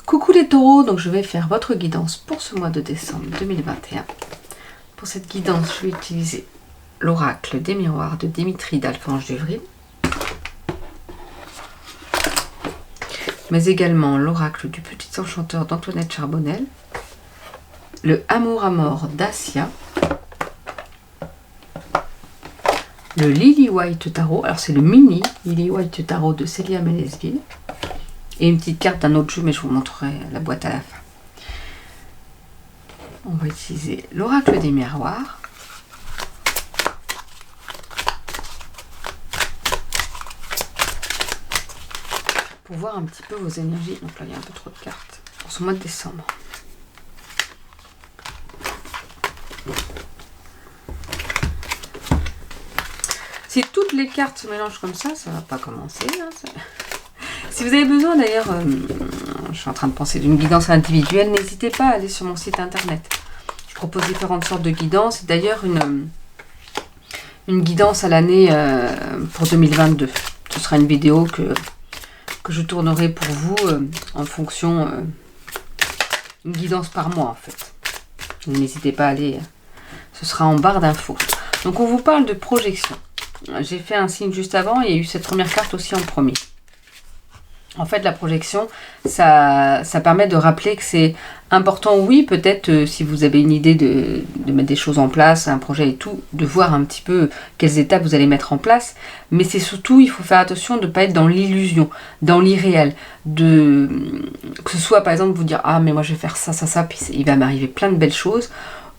Coucou les taureaux, donc je vais faire votre guidance pour ce mois de décembre 2021. Pour cette guidance, je vais utiliser l'oracle des miroirs de Dimitri d'Alphonse Duvry, mais également l'oracle du petit enchanteur d'Antoinette Charbonnel, le amour à mort d'Asia, le Lily White Tarot, alors c'est le mini Lily White Tarot de Célia Mélesville, et une petite carte d'un autre jeu, mais je vous montrerai la boîte à la fin. On va utiliser l'oracle des miroirs. Pour voir un petit peu vos énergies. Donc là, il y a un peu trop de cartes pour ce mois de décembre. Si toutes les cartes se mélangent comme ça va pas commencer. Hein, si vous avez besoin d'ailleurs, je suis en train de penser d'une guidance individuelle, n'hésitez pas à aller sur mon site internet. Je propose différentes sortes de guidances. D'ailleurs, une guidance à l'année pour 2022. Ce sera une vidéo que je tournerai pour vous en fonction, une guidance par mois en fait. N'hésitez pas à aller, ce sera en barre d'infos. Donc on vous parle de projection. J'ai fait un signe juste avant et il y a eu cette première carte aussi en premier. En fait, la projection, ça permet de rappeler que c'est important, oui, peut-être si vous avez une idée de mettre des choses en place, un projet et tout, de voir un petit peu quelles étapes vous allez mettre en place. Mais c'est surtout, il faut faire attention de ne pas être dans l'illusion, dans l'irréel. Que ce soit, par exemple, vous dire « Ah, mais moi, je vais faire ça, ça, ça, puis il va m'arriver plein de belles choses ».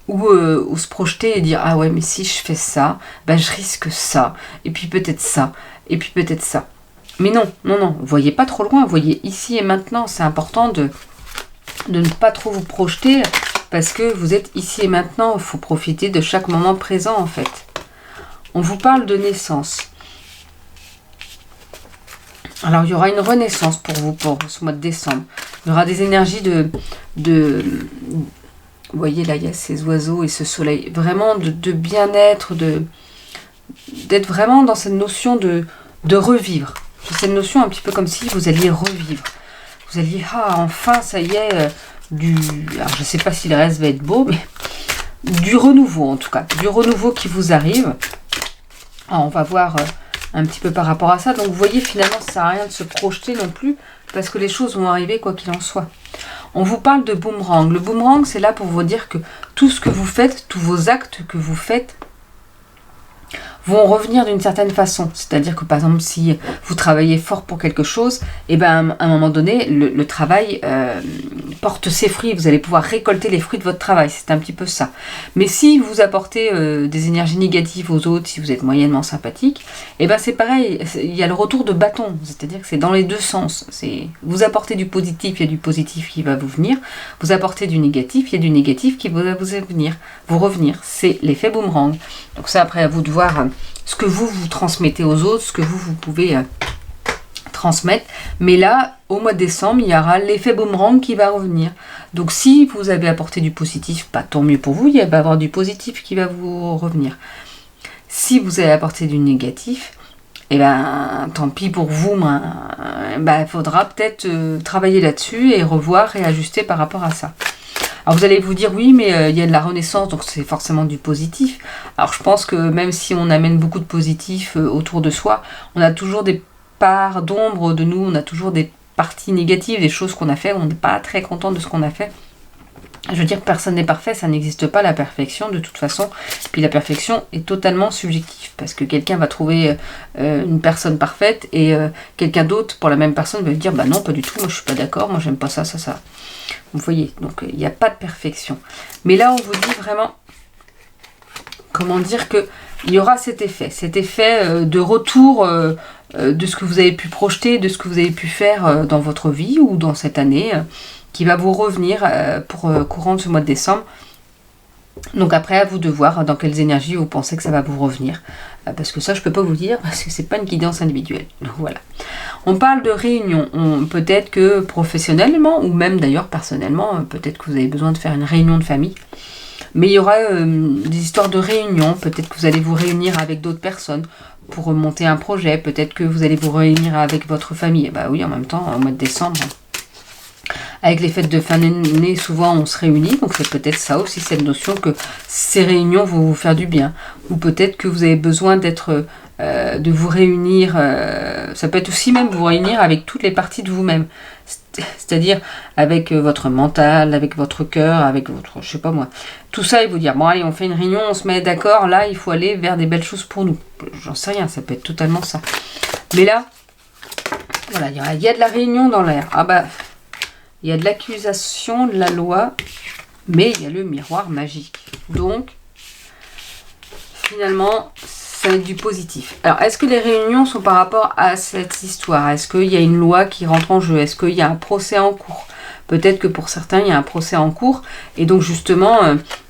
Ou se projeter et dire « Ah ouais, mais si je fais ça, ben, je risque ça, et puis peut-être ça, et puis peut-être ça ». Mais non, non, non, voyez pas trop loin, voyez ici et maintenant. C'est important de ne pas trop vous projeter parce que vous êtes ici et maintenant. Il faut profiter de chaque moment présent en fait. On vous parle de naissance. Alors il y aura une renaissance pour vous pour ce mois de décembre. Il y aura des énergies vous voyez là, il y a ces oiseaux et ce soleil. Vraiment de bien-être, d'être vraiment dans cette notion de revivre. C'est cette notion un petit peu comme si vous alliez revivre. Vous alliez, ah, enfin, ça y est, alors je ne sais pas si le reste va être beau, mais du renouveau en tout cas. Du renouveau qui vous arrive. Alors, on va voir un petit peu par rapport à ça. Donc, vous voyez, finalement, ça ne sert à rien de se projeter non plus, parce que les choses vont arriver quoi qu'il en soit. On vous parle de boomerang. Le boomerang, c'est là pour vous dire que tout ce que vous faites, tous vos actes que vous faites, vont revenir d'une certaine façon. C'est-à-dire que par exemple, si vous travaillez fort pour quelque chose, et ben à un moment donné, le travail porte ses fruits. Vous allez pouvoir récolter les fruits de votre travail. C'est un petit peu ça. Mais si vous apportez des énergies négatives aux autres, si vous êtes moyennement sympathique, et ben c'est pareil. Il y a le retour de bâton. C'est-à-dire que c'est dans les deux sens. Vous apportez du positif, il y a du positif qui va vous venir. Vous apportez du négatif, il y a du négatif qui va vous revenir. C'est l'effet boomerang. Donc ça, après, à vous de voir ce que vous transmettez aux autres, ce que vous pouvez transmettre. Mais là, au mois de décembre, il y aura l'effet boomerang qui va revenir. Donc si vous avez apporté du positif, pas tant mieux pour vous, il va y avoir du positif qui va vous revenir. Si vous avez apporté du négatif, eh ben, tant pis pour vous, il faudra peut-être travailler là-dessus et revoir et ajuster par rapport à ça. Alors vous allez vous dire oui, mais il y a de la renaissance, donc c'est forcément du positif. Alors je pense que même si on amène beaucoup de positif autour de soi, on a toujours des parts d'ombre de nous, on a toujours des parties négatives, des choses qu'on a fait, on n'est pas très content de ce qu'on a fait. Je veux dire que personne n'est parfait, ça n'existe pas la perfection de toute façon. Puis la perfection est totalement subjective, parce que quelqu'un va trouver une personne parfaite et quelqu'un d'autre pour la même personne va lui dire bah non, pas du tout, moi je suis pas d'accord, moi j'aime pas ça, ça, ça. Vous voyez, donc il n'y a pas de perfection. Mais là on vous dit vraiment, comment dire, que il y aura cet effet de retour de ce que vous avez pu projeter, de ce que vous avez pu faire dans votre vie ou dans cette année, qui va vous revenir pour courant de ce mois de décembre. Donc après, à vous de voir dans quelles énergies vous pensez que ça va vous revenir. Parce que ça, je ne peux pas vous dire, parce que c'est pas une guidance individuelle. Donc voilà. On parle de réunion. Peut-être que professionnellement, ou même d'ailleurs personnellement, peut-être que vous avez besoin de faire une réunion de famille. Mais il y aura des histoires de réunion. Peut-être que vous allez vous réunir avec d'autres personnes pour monter un projet. Peut-être que vous allez vous réunir avec votre famille. Bah oui, en même temps, au mois de décembre, Avec les fêtes de fin d'année, souvent on se réunit, donc c'est peut-être ça aussi, cette notion que ces réunions vont vous faire du bien. Ou peut-être que vous avez besoin de vous réunir, ça peut être aussi même vous réunir avec toutes les parties de vous-même. C'est-à-dire avec votre mental, avec votre cœur, avec votre, je sais pas moi. Tout ça, il vous dire, bon allez, on fait une réunion, on se met d'accord, là, il faut aller vers des belles choses pour nous. J'en sais rien, ça peut être totalement ça. Mais là, voilà, il y a de la réunion dans l'air. Ah bah, il y a de l'accusation, de la loi, mais il y a le miroir magique. Donc, finalement, ça va être du positif. Alors, est-ce que les réunions sont par rapport à cette histoire? Est-ce qu'il y a une loi qui rentre en jeu? Est-ce qu'il y a un procès en cours? Peut-être que pour certains, il y a un procès en cours. Et donc, justement,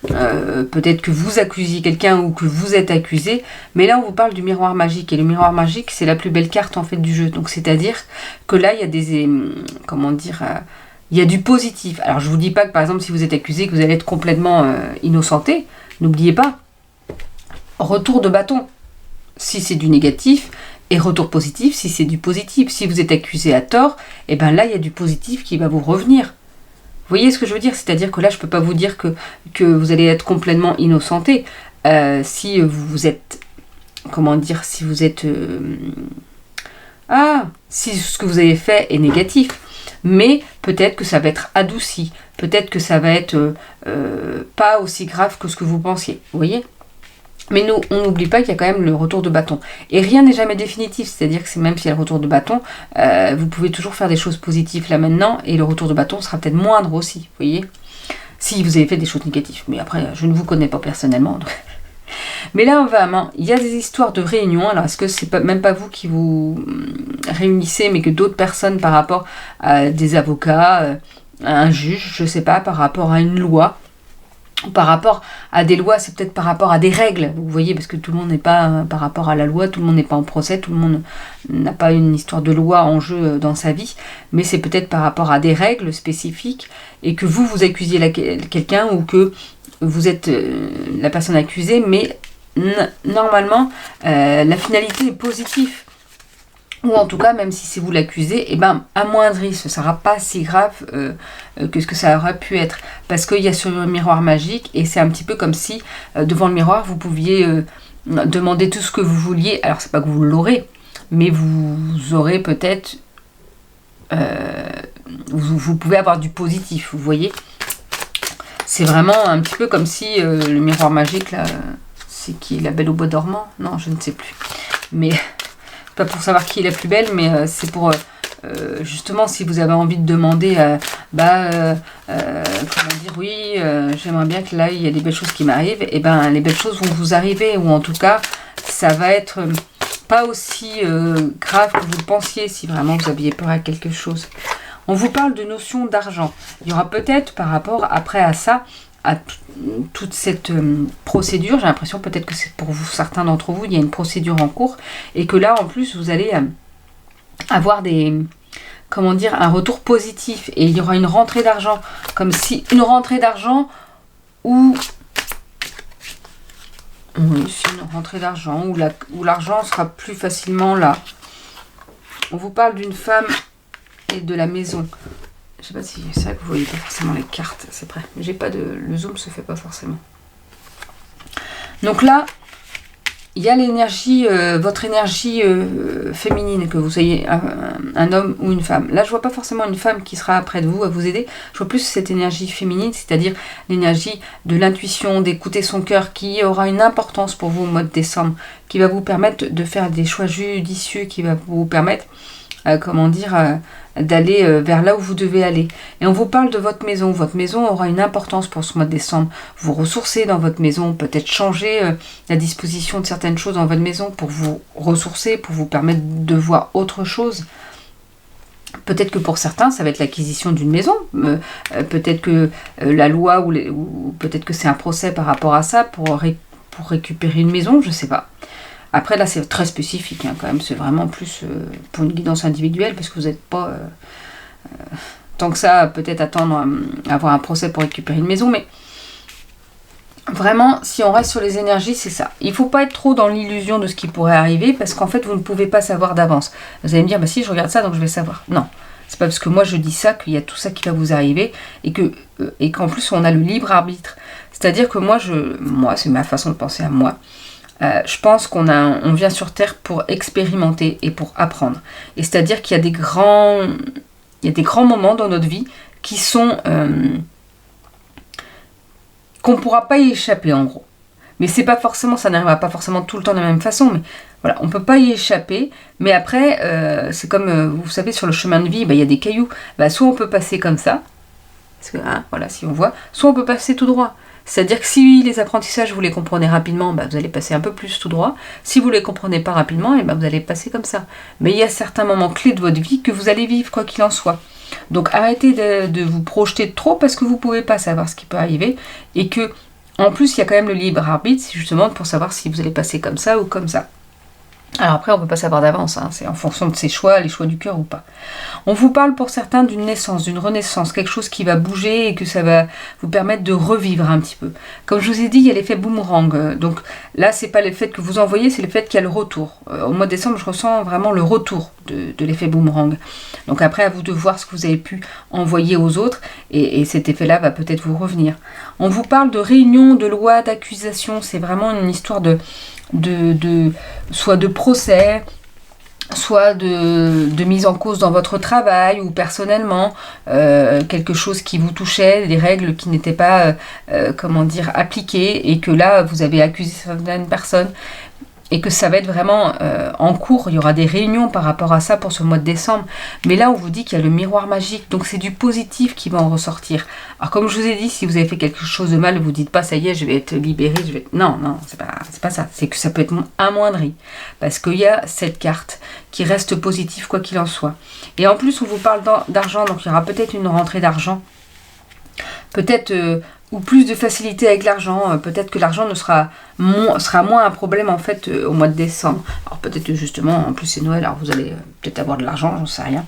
peut-être que vous accusiez quelqu'un ou que vous êtes accusé. Mais là, on vous parle du miroir magique. Et le miroir magique, c'est la plus belle carte, en fait, du jeu. Donc, c'est-à-dire que là, il y a des... comment dire il y a du positif. Alors, je ne vous dis pas que, par exemple, si vous êtes accusé, que vous allez être complètement innocenté. N'oubliez pas. Retour de bâton. Si c'est du négatif, et retour positif si c'est du positif. Si vous êtes accusé à tort, et bien là, il y a du positif qui va vous revenir. Vous voyez ce que je veux dire? C'est-à-dire que là, je ne peux pas vous dire que vous allez être complètement innocenté. Si vous êtes... Comment dire? Si vous êtes... si ce que vous avez fait est négatif. Mais peut-être que ça va être adouci. Peut-être que ça va être pas aussi grave que ce que vous pensiez. Vous voyez? Mais nous, on n'oublie pas qu'il y a quand même le retour de bâton. Et rien n'est jamais définitif, c'est-à-dire que même s'il y a le retour de bâton, vous pouvez toujours faire des choses positives là maintenant, et le retour de bâton sera peut-être moindre aussi, vous voyez, si vous avez fait des choses négatives. Mais après, je ne vous connais pas personnellement. Donc. Mais là, il y a des histoires de réunion. Alors, est-ce que c'est même pas vous qui vous réunissez, mais que d'autres personnes par rapport à des avocats, à un juge, je ne sais pas, par rapport à une loi, par rapport à des lois, c'est peut-être par rapport à des règles, vous voyez, parce que tout le monde n'est pas par rapport à la loi, tout le monde n'est pas en procès, tout le monde n'a pas une histoire de loi en jeu dans sa vie, mais c'est peut-être par rapport à des règles spécifiques, et que vous accusiez quelqu'un, ou que vous êtes la personne accusée, mais normalement, la finalité est positive. Ou en tout cas, même si c'est vous l'accusez, eh ben, amoindri, ce ne sera pas si grave que ce que ça aurait pu être. Parce qu'il y a sur le miroir magique, et c'est un petit peu comme si, devant le miroir, vous pouviez demander tout ce que vous vouliez. Alors, c'est pas que vous l'aurez, mais vous aurez peut-être... vous pouvez avoir du positif, vous voyez. C'est vraiment un petit peu comme si le miroir magique, là, c'est qui est la belle au bois dormant? Non, je ne sais plus. Mais... pas pour savoir qui est la plus belle, mais c'est pour justement si vous avez envie de demander comment dire, oui, j'aimerais bien que là il y a des belles choses qui m'arrivent, et ben les belles choses vont vous arriver, ou en tout cas ça va être pas aussi grave que vous le pensiez si vraiment vous aviez peur à quelque chose. On vous parle de notion d'argent. Il y aura peut-être par rapport après à ça, à toute cette procédure, j'ai l'impression peut-être que c'est pour vous, certains d'entre vous, il y a une procédure en cours, et que là en plus vous allez avoir un retour positif, et il y aura une rentrée d'argent, comme si une rentrée d'argent où c'est une rentrée d'argent où l'argent sera plus facilement là. On vous parle d'une femme et de la maison. Je sais pas si c'est vrai que vous voyez pas forcément les cartes, c'est prêt. Mais j'ai pas le zoom se fait pas forcément. Donc là, il y a l'énergie, votre énergie féminine, que vous soyez un homme ou une femme. Là, je vois pas forcément une femme qui sera près de vous à vous aider. Je vois plus cette énergie féminine, c'est-à-dire l'énergie de l'intuition, d'écouter son cœur, qui aura une importance pour vous au mois de décembre, qui va vous permettre de faire des choix judicieux, qui va vous permettre, d'aller vers là où vous devez aller. Et on vous parle de votre maison. Votre maison aura une importance pour ce mois de décembre. Vous ressourcer dans votre maison, peut-être changer la disposition de certaines choses dans votre maison pour vous ressourcer, pour vous permettre de voir autre chose. Peut-être que pour certains, ça va être l'acquisition d'une maison. Peut-être que la loi, ou peut-être que c'est un procès par rapport à ça, pour récupérer une maison, je ne sais pas. Après, là, c'est très spécifique, quand même. C'est vraiment plus pour une guidance individuelle, parce que vous n'êtes pas... tant que ça, peut-être attendre à avoir un procès pour récupérer une maison. Mais vraiment, si on reste sur les énergies, c'est ça. Il ne faut pas être trop dans l'illusion de ce qui pourrait arriver, parce qu'en fait, vous ne pouvez pas savoir d'avance. Vous allez me dire, bah si, je regarde ça, donc je vais savoir. Non. C'est pas parce que moi je dis ça qu'il y a tout ça qui va vous arriver et qu'en plus on a le libre arbitre. C'est-à-dire que moi c'est ma façon de penser à moi. Je pense on vient sur Terre pour expérimenter et pour apprendre. Et c'est-à-dire qu'il y a des grands moments dans notre vie qui sont qu'on ne pourra pas y échapper en gros. Mais c'est pas forcément, ça n'arrivera pas forcément tout le temps de la même façon, mais voilà, on peut pas y échapper. Mais après, c'est comme, vous savez, sur le chemin de vie, il y a des cailloux. Soit on peut passer comme ça, parce que, voilà, si on voit, soit on peut passer tout droit. C'est-à-dire que si les apprentissages, vous les comprenez rapidement, vous allez passer un peu plus tout droit. Si vous les comprenez pas rapidement, vous allez passer comme ça. Mais il y a certains moments clés de votre vie que vous allez vivre, quoi qu'il en soit. Donc arrêtez de vous projeter trop parce que vous pouvez pas savoir ce qui peut arriver et que en plus il y a quand même le libre arbitre, c'est justement pour savoir si vous allez passer comme ça ou comme ça. Alors après on peut pas savoir d'avance, c'est en fonction de ses choix, les choix du cœur ou pas. On vous parle pour certains d'une naissance, d'une renaissance, quelque chose qui va bouger et que ça va vous permettre de revivre un petit peu. Comme je vous ai dit, il y a l'effet boomerang, donc là c'est pas le fait que vous envoyez, c'est le fait qu'il y a le retour. Au mois de décembre je ressens vraiment le retour de l'effet boomerang. Donc après à vous de voir ce que vous avez pu envoyer aux autres et cet effet-là va peut-être vous revenir. On vous parle de réunion, de loi, d'accusation, c'est vraiment une histoire soit de procès, soit de mise en cause dans votre travail ou personnellement, quelque chose qui vous touchait, des règles qui n'étaient pas, appliquées et que là vous avez accusé certaines personnes et que ça va être vraiment en cours, il y aura des réunions par rapport à ça pour ce mois de décembre, mais là on vous dit qu'il y a le miroir magique, donc c'est du positif qui va en ressortir. Alors comme je vous ai dit, si vous avez fait quelque chose de mal, vous dites pas ça y est, je vais être libéré, non, c'est pas ça, c'est que ça peut être amoindri, parce qu'il y a cette carte qui reste positive quoi qu'il en soit. Et en plus on vous parle d'argent, donc il y aura peut-être une rentrée d'argent, peut-être ou plus de facilité avec l'argent, peut-être que l'argent sera moins un problème en fait au mois de décembre. Alors peut-être justement, en plus c'est Noël, alors vous allez peut-être avoir de l'argent, j'en sais rien.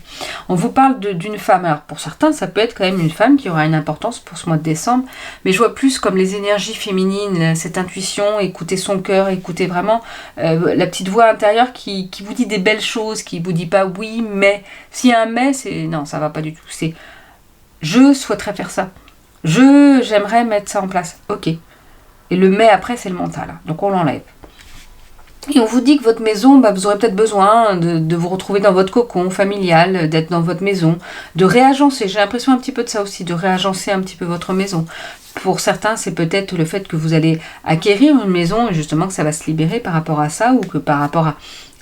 On vous parle d'une femme, alors pour certains ça peut être quand même une femme qui aura une importance pour ce mois de décembre, mais je vois plus comme les énergies féminines, cette intuition, écouter son cœur, écouter vraiment la petite voix intérieure qui vous dit des belles choses, qui vous dit pas oui mais, s'il y a un mais, c'est non ça va pas du tout, c'est je souhaiterais faire ça. J'aimerais mettre ça en place. Ok. Et le mais après, c'est le mental. Donc on l'enlève. Et on vous dit que votre maison, vous aurez peut-être besoin de vous retrouver dans votre cocon familial, d'être dans votre maison, de réagencer. J'ai l'impression un petit peu de ça aussi, de réagencer un petit peu votre maison. Pour certains, c'est peut-être le fait que vous allez acquérir une maison et justement que ça va se libérer par rapport à ça ou que par rapport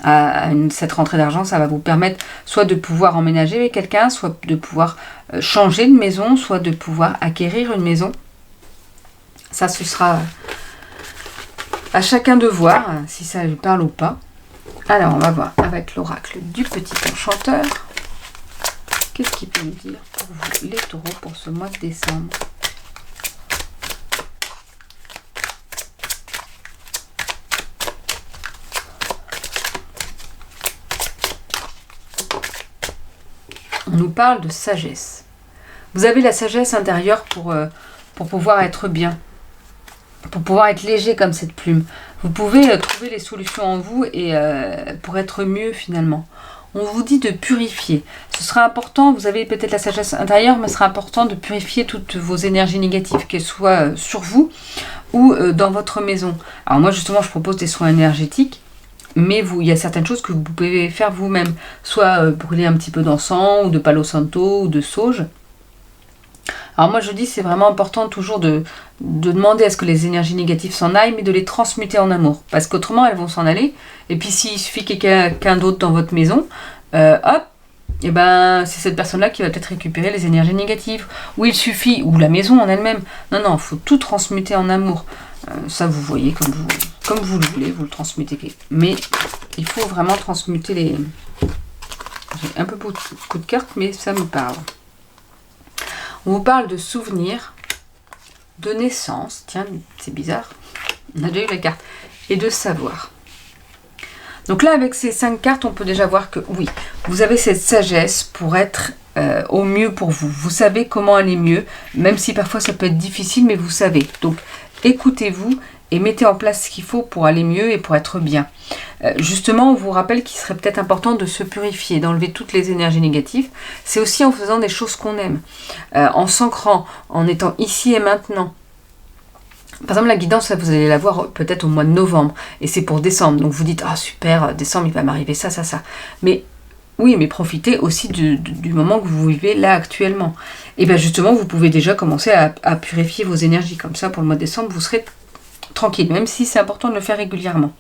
à cette rentrée d'argent, ça va vous permettre soit de pouvoir emménager avec quelqu'un, soit de pouvoir changer de maison, soit de pouvoir acquérir une maison. Ça, ce sera à chacun de voir si ça lui parle ou pas. Alors, on va voir avec l'oracle du petit enchanteur. Qu'est-ce qu'il peut nous dire pour vous, les taureaux, pour ce mois de décembre ? On nous parle de sagesse. Vous avez la sagesse intérieure pour pouvoir être bien, pour pouvoir être léger comme cette plume. Vous pouvez trouver les solutions en vous et pour être mieux finalement. On vous dit de purifier. Ce sera important, vous avez peut-être la sagesse intérieure, mais ce sera important de purifier toutes vos énergies négatives, qu'elles soient sur vous ou dans votre maison. Alors moi justement, je propose des soins énergétiques. Mais il y a certaines choses que vous pouvez faire vous-même, soit brûler un petit peu d'encens, ou de palo santo, ou de sauge. Alors moi je dis c'est vraiment important toujours de demander à ce que les énergies négatives s'en aillent, mais de les transmuter en amour. Parce qu'autrement elles vont s'en aller, et puis s'il suffit qu'il y ait quelqu'un d'autre dans votre maison, et c'est cette personne-là qui va peut-être récupérer les énergies négatives. Ou il suffit, ou la maison en elle-même. Non, il faut tout transmuter en amour. Ça vous voyez comme vous le voulez, vous le transmettez. Mais il faut vraiment transmuter les... J'ai un peu beaucoup de cartes, mais ça me parle. On vous parle de souvenirs, de naissance. Tiens, c'est bizarre. On a déjà eu la carte. Et de savoir. Donc là, avec ces 5 cartes, on peut déjà voir que oui, vous avez cette sagesse pour être au mieux pour vous. Vous savez comment aller mieux, même si parfois ça peut être difficile, mais vous savez. Donc, écoutez-vous et mettez en place ce qu'il faut pour aller mieux et pour être bien. Justement, on vous rappelle qu'il serait peut-être important de se purifier, d'enlever toutes les énergies négatives. C'est aussi en faisant des choses qu'on aime, en s'ancrant, en étant ici et maintenant. Par exemple, la guidance, vous allez la voir peut-être au mois de novembre, et c'est pour décembre. Donc vous dites, ah super, décembre, il va m'arriver ça, ça, ça. Mais oui, mais profitez aussi du moment que vous vivez là actuellement. Et bien justement, vous pouvez déjà commencer à purifier vos énergies. Comme ça, pour le mois de décembre, vous serez tranquille, même si c'est important de le faire régulièrement.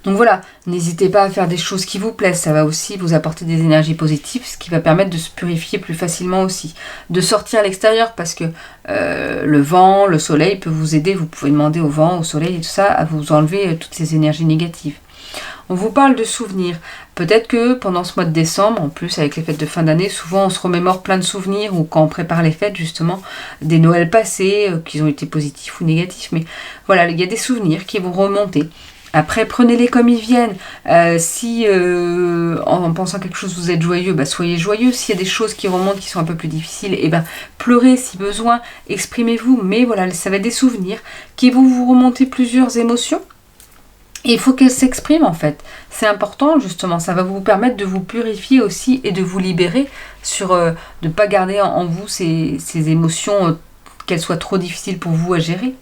Donc voilà, n'hésitez pas à faire des choses qui vous plaisent, ça va aussi vous apporter des énergies positives, ce qui va permettre de se purifier plus facilement aussi. De sortir à l'extérieur, parce que le vent, le soleil peut vous aider, vous pouvez demander au vent, au soleil et tout ça, à vous enlever toutes ces énergies négatives. On vous parle de souvenirs. Peut-être que pendant ce mois de décembre, en plus avec les fêtes de fin d'année, souvent on se remémore plein de souvenirs, ou quand on prépare les fêtes justement, des Noëls passés, qu'ils ont été positifs ou négatifs, mais voilà, il y a des souvenirs qui vont remonter. Après, prenez-les comme ils viennent. Si en pensant quelque chose vous êtes joyeux, soyez joyeux. S'il y a des choses qui remontent qui sont un peu plus difficiles, pleurez si besoin, exprimez-vous. Mais voilà, ça va être des souvenirs qui vont vous remonter plusieurs émotions. Et il faut qu'elles s'expriment en fait. C'est important justement, ça va vous permettre de vous purifier aussi et de vous libérer de ne pas garder en vous ces émotions, qu'elles soient trop difficiles pour vous à gérer.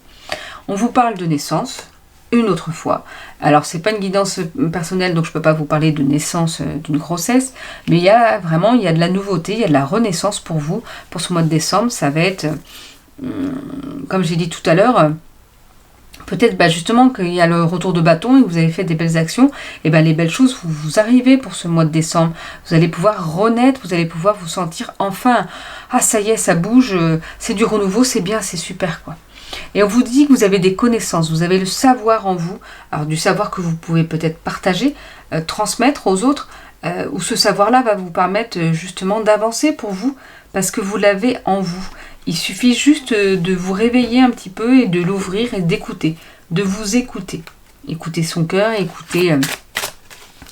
On vous parle de naissance. Une autre fois. Alors c'est pas une guidance personnelle, donc je peux pas vous parler de naissance d'une grossesse, mais il y a de la nouveauté, il y a de la renaissance pour vous, pour ce mois de décembre. Ça va être, comme j'ai dit tout à l'heure, peut-être justement qu'il y a le retour de bâton et que vous avez fait des belles actions, et les belles choses vous arrivez pour ce mois de décembre. Vous allez pouvoir renaître, vous allez pouvoir vous sentir enfin, ah ça y est, ça bouge, c'est du renouveau, c'est bien, c'est super quoi. Et on vous dit que vous avez des connaissances, vous avez le savoir en vous, alors du savoir que vous pouvez peut-être partager, transmettre aux autres, où ce savoir-là va vous permettre justement d'avancer pour vous, parce que vous l'avez en vous. Il suffit juste de vous réveiller un petit peu et de l'ouvrir et d'écouter, de vous écouter. Écoutez son cœur, écoutez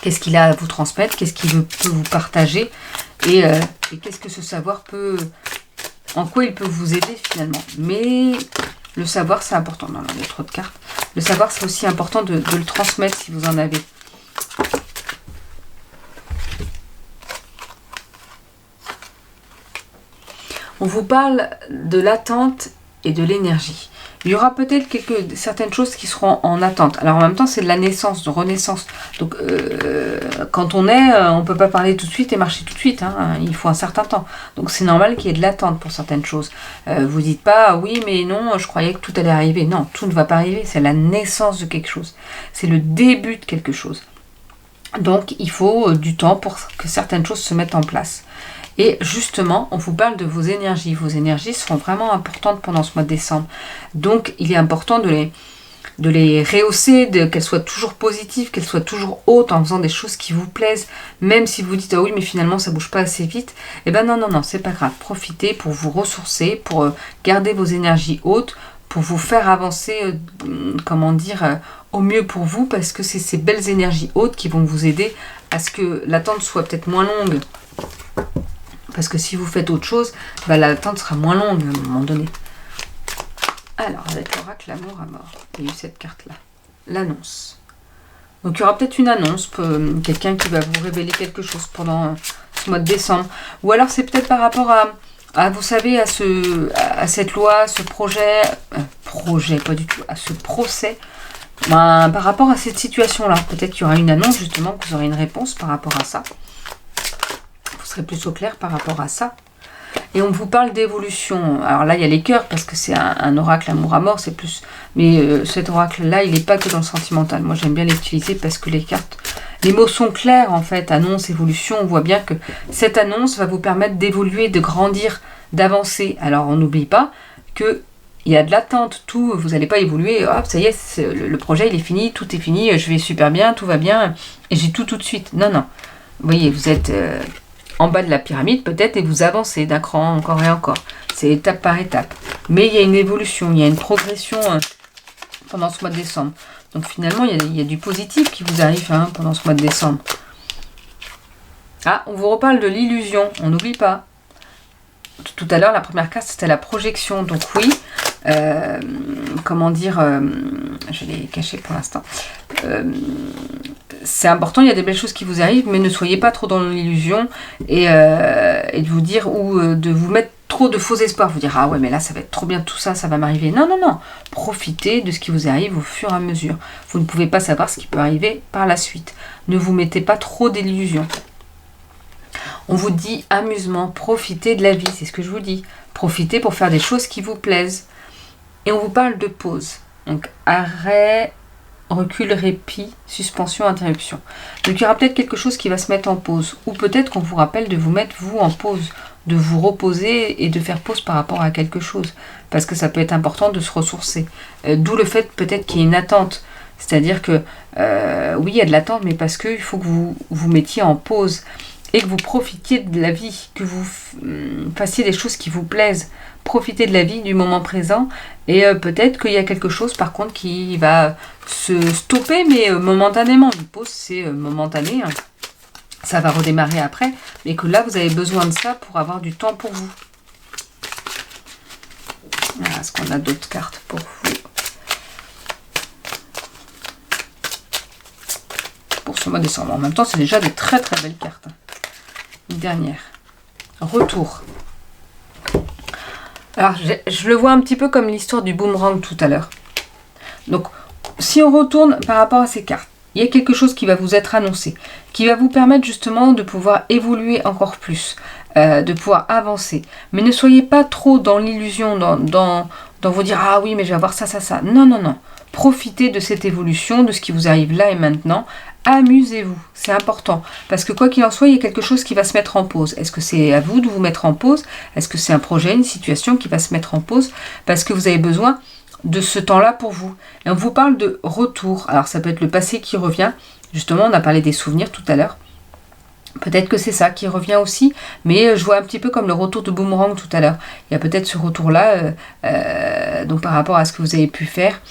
qu'est-ce qu'il a à vous transmettre, qu'est-ce qu'il peut vous partager, et qu'est-ce que ce savoir peut... En quoi il peut vous aider finalement. Mais le savoir, c'est important. Non, il y a trop de cartes. Le savoir, c'est aussi important de le transmettre si vous en avez. On vous parle de l'attente et de l'énergie. Il y aura peut-être certaines choses qui seront en attente. Alors en même temps, c'est de la naissance, de renaissance. Donc quand on ne peut pas parler tout de suite et marcher tout de suite. Il faut un certain temps. Donc c'est normal qu'il y ait de l'attente pour certaines choses. Vous dites pas, oui mais non, je croyais que tout allait arriver. Non, tout ne va pas arriver. C'est la naissance de quelque chose. C'est le début de quelque chose. Donc il faut du temps pour que certaines choses se mettent en place. Et justement, on vous parle de vos énergies. Vos énergies seront vraiment importantes pendant ce mois de décembre. Donc, il est important de les rehausser, qu'elles soient toujours positives, qu'elles soient toujours hautes en faisant des choses qui vous plaisent. Même si vous dites, ah oui, mais finalement, ça bouge pas assez vite. Eh ben non, c'est pas grave. Profitez pour vous ressourcer, pour garder vos énergies hautes, pour vous faire avancer, au mieux pour vous, parce que c'est ces belles énergies hautes qui vont vous aider à ce que l'attente soit peut-être moins longue. Parce que si vous faites autre chose, l'attente sera moins longue à un moment donné. Alors, avec l'oracle, l'amour à mort. Il y a eu cette carte-là. L'annonce. Donc, il y aura peut-être une annonce, quelqu'un qui va vous révéler quelque chose pendant ce mois de décembre. Ou alors, c'est peut-être par rapport à vous savez, à cette loi, ce projet, pas du tout, à ce procès, par rapport à cette situation-là. Peut-être qu'il y aura une annonce, justement, que vous aurez une réponse par rapport à ça. Vous serez plus au clair par rapport à ça. Et on vous parle d'évolution. Alors là, il y a les cœurs, parce que c'est un oracle amour à mort, c'est plus... Mais cet oracle-là, il n'est pas que dans le sentimental. Moi, j'aime bien l'utiliser parce que les mots sont clairs, en fait. Annonce, évolution, on voit bien que cette annonce va vous permettre d'évoluer, de grandir, d'avancer. Alors, on n'oublie pas que il y a de l'attente, vous n'allez pas évoluer, hop, ça y est, le projet, il est fini, tout est fini, je vais super bien, tout va bien, et j'ai tout de suite. Non. Vous voyez, vous êtes... en bas de la pyramide peut-être, et vous avancez d'un cran encore et encore. C'est étape par étape. Mais il y a une évolution, il y a une progression pendant ce mois de décembre. Donc finalement, il y a du positif qui vous arrive pendant ce mois de décembre. Ah, on vous reparle de l'illusion, on n'oublie pas. Tout à l'heure, la première carte, c'était la projection. Donc oui, comment dire, je l'ai caché pour l'instant. C'est important, il y a des belles choses qui vous arrivent, mais ne soyez pas trop dans l'illusion et de vous dire ou de vous mettre trop de faux espoirs. Vous dire, ah ouais, mais là, ça va être trop bien, tout ça, ça va m'arriver. Non, non, non. Profitez de ce qui vous arrive au fur et à mesure. Vous ne pouvez pas savoir ce qui peut arriver par la suite. Ne vous mettez pas trop d'illusions. On vous dit amusement, profitez de la vie, c'est ce que je vous dis. Profitez pour faire des choses qui vous plaisent. Et on vous parle de pause. Donc, arrêt, recul, répit, suspension, interruption. Donc, il y aura peut-être quelque chose qui va se mettre en pause. Ou peut-être qu'on vous rappelle de vous mettre, vous, en pause. De vous reposer et de faire pause par rapport à quelque chose. Parce que ça peut être important de se ressourcer. D'où le fait peut-être qu'il y ait une attente. C'est-à-dire que, oui, il y a de l'attente, mais parce qu'il faut que vous vous mettiez en pause. Et que vous profitiez de la vie, que vous fassiez des choses qui vous plaisent. Profitez de la vie, du moment présent. Et peut-être qu'il y a quelque chose, par contre, qui va se stopper, mais momentanément. Une pause, c'est momentané. Hein. Ça va redémarrer après. Mais que là, vous avez besoin de ça pour avoir du temps pour vous. Voilà, est-ce qu'on a d'autres cartes pour vous? Pour ce mois de décembre. En même temps, c'est déjà des très très belles cartes. Une dernière. Retour. Alors, je le vois un petit peu comme l'histoire du boomerang tout à l'heure. Donc, si on retourne par rapport à ces cartes, il y a quelque chose qui va vous être annoncé, qui va vous permettre justement de pouvoir évoluer encore plus, de pouvoir avancer. Mais ne soyez pas trop dans l'illusion, dans vous dire « Ah oui, mais je vais avoir ça, ça, ça ». Non, non, non. Profitez de cette évolution, de ce qui vous arrive là et maintenant. Amusez-vous, c'est important. Parce que quoi qu'il en soit, il y a quelque chose qui va se mettre en pause. Est-ce que c'est à vous de vous mettre en pause? Est-ce que c'est un projet, une situation qui va se mettre en pause? Parce que vous avez besoin de ce temps-là pour vous. Et on vous parle de retour. Alors ça peut être le passé qui revient. Justement, on a parlé des souvenirs tout à l'heure. Peut-être que c'est ça qui revient aussi, mais je vois un petit peu comme le retour de boomerang tout à l'heure. Il y a peut-être ce retour-là, donc par rapport à ce que vous avez pu faire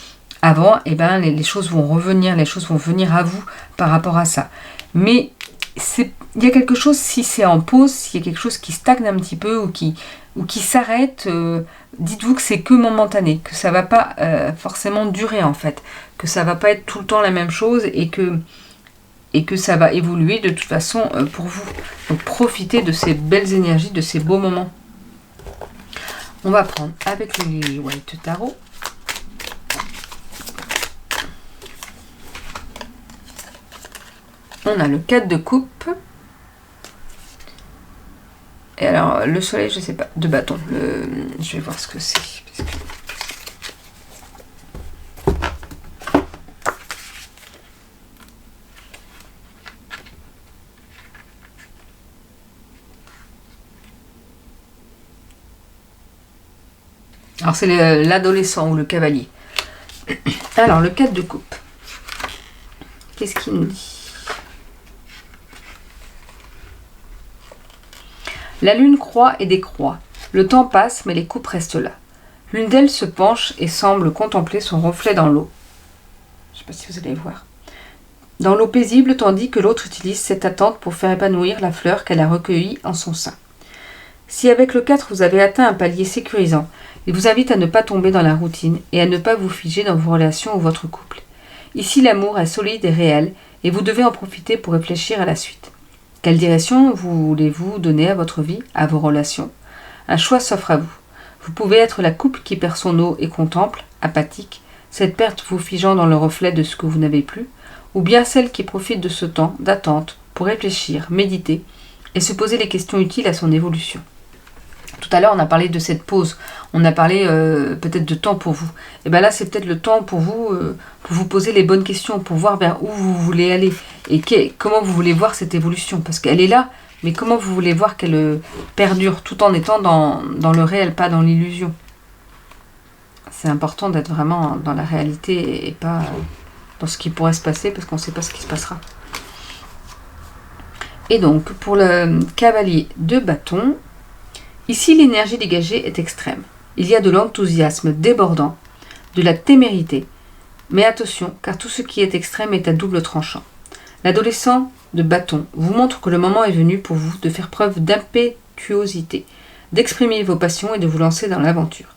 avant, eh ben, les choses vont revenir, les choses vont venir à vous par rapport à ça. Mais il y a quelque chose, si c'est en pause, s'il y a quelque chose qui stagne un petit peu ou qui s'arrête, dites-vous que c'est que momentané, que ça ne va pas forcément durer en fait, que ça ne va pas être tout le temps la même chose et que ça va évoluer de toute façon pour vous. Donc profitez de ces belles énergies, de ces beaux moments. On va prendre avec le Lily White Tarot. On a le 4 de coupe. Et alors, le soleil, je sais pas, de bâton. Je vais voir ce que c'est. Alors, c'est l'adolescent ou le cavalier. Alors, le 4 de coupe. Qu'est-ce qu'il nous dit? La lune croît et décroît. Le temps passe, mais les coupes restent là. L'une d'elles se penche et semble contempler son reflet dans l'eau. Je ne sais pas si vous allez voir. Dans l'eau paisible, tandis que l'autre utilise cette attente pour faire épanouir la fleur qu'elle a recueillie en son sein. Si avec le 4, vous avez atteint un palier sécurisant, il vous invite à ne pas tomber dans la routine et à ne pas vous figer dans vos relations ou votre couple. Ici, l'amour est solide et réel et vous devez en profiter pour réfléchir à la suite. Quelle direction voulez-vous donner à votre vie, à vos relations? Un choix s'offre à vous. Vous pouvez être la coupe qui perd son eau et contemple, apathique, cette perte vous figeant dans le reflet de ce que vous n'avez plus, ou bien celle qui profite de ce temps d'attente pour réfléchir, méditer et se poser les questions utiles à son évolution. Tout à l'heure, on a parlé de cette pause, on a parlé peut-être de temps pour vous. Et bien là, c'est peut-être le temps pour vous poser les bonnes questions, pour voir vers où vous voulez aller et comment vous voulez voir cette évolution. Parce qu'elle est là, mais comment vous voulez voir qu'elle perdure tout en étant dans le réel, pas dans l'illusion. C'est important d'être vraiment dans la réalité et pas dans ce qui pourrait se passer parce qu'on ne sait pas ce qui se passera. Et donc, pour le cavalier de bâton, ici, l'énergie dégagée est extrême. Il y a de l'enthousiasme débordant, de la témérité. Mais attention, car tout ce qui est extrême est à double tranchant. L'adolescent de bâton vous montre que le moment est venu pour vous de faire preuve d'impétuosité, d'exprimer vos passions et de vous lancer dans l'aventure.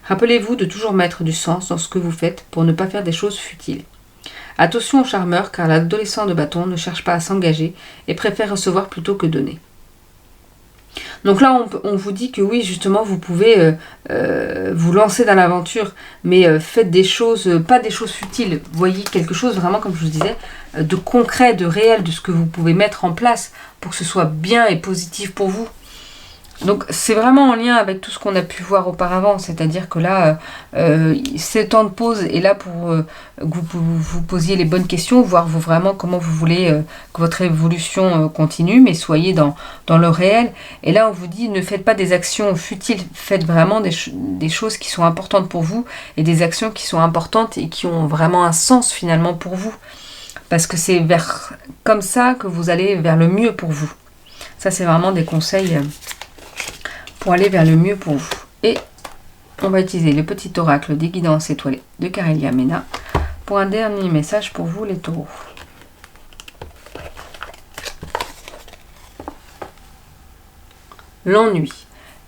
Rappelez-vous de toujours mettre du sens dans ce que vous faites pour ne pas faire des choses futiles. Attention aux charmeurs, car l'adolescent de bâton ne cherche pas à s'engager et préfère recevoir plutôt que donner. Donc là, on vous dit que oui, justement, vous pouvez vous lancer dans l'aventure, mais faites des choses, pas des choses futiles. Voyez quelque chose vraiment, comme je vous disais, de concret, de réel, de ce que vous pouvez mettre en place pour que ce soit bien et positif pour vous. Donc c'est vraiment en lien avec tout ce qu'on a pu voir auparavant, c'est-à-dire que là, c'est le temps de pause est là pour que vous posiez les bonnes questions, voir vous vraiment comment vous voulez que votre évolution continue, mais soyez dans le réel. Et là, on vous dit, ne faites pas des actions futiles, faites vraiment des choses qui sont importantes pour vous, et des actions qui sont importantes et qui ont vraiment un sens finalement pour vous. Parce que c'est comme ça que vous allez vers le mieux pour vous. Ça, c'est vraiment des conseils pour aller vers le mieux pour vous. Et on va utiliser le petit oracle des guidances étoilées de Carélia Mena pour un dernier message pour vous les taureaux. L'ennui.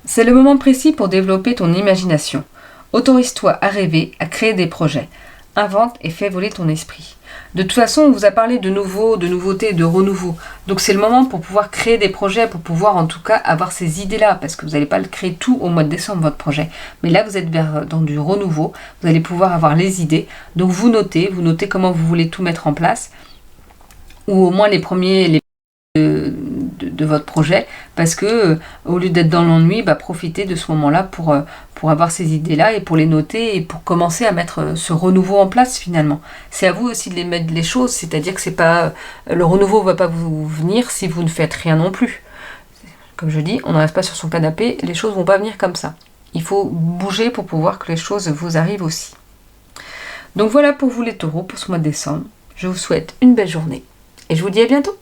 C'est le moment précis pour développer ton imagination. Autorise-toi à rêver, à créer des projets. Invente et fais voler ton esprit. De toute façon, on vous a parlé de nouveautés, de renouveau. Donc c'est le moment pour pouvoir créer des projets, pour pouvoir en tout cas avoir ces idées-là, parce que vous n'allez pas le créer tout au mois de décembre, votre projet. Mais là, vous êtes dans du renouveau, vous allez pouvoir avoir les idées. Donc vous notez comment vous voulez tout mettre en place, ou au moins les premiers de votre projet, parce que au lieu d'être dans l'ennui, profitez de ce moment-là pour avoir ces idées-là et pour les noter et pour commencer à mettre ce renouveau en place finalement. C'est à vous aussi de les mettre les choses, c'est-à-dire que c'est pas le renouveau va pas vous venir si vous ne faites rien non plus. Comme je dis, on ne reste pas sur son canapé, les choses vont pas venir comme ça. Il faut bouger pour pouvoir que les choses vous arrivent aussi. Donc voilà pour vous les taureaux pour ce mois de décembre. Je vous souhaite une belle journée et je vous dis à bientôt.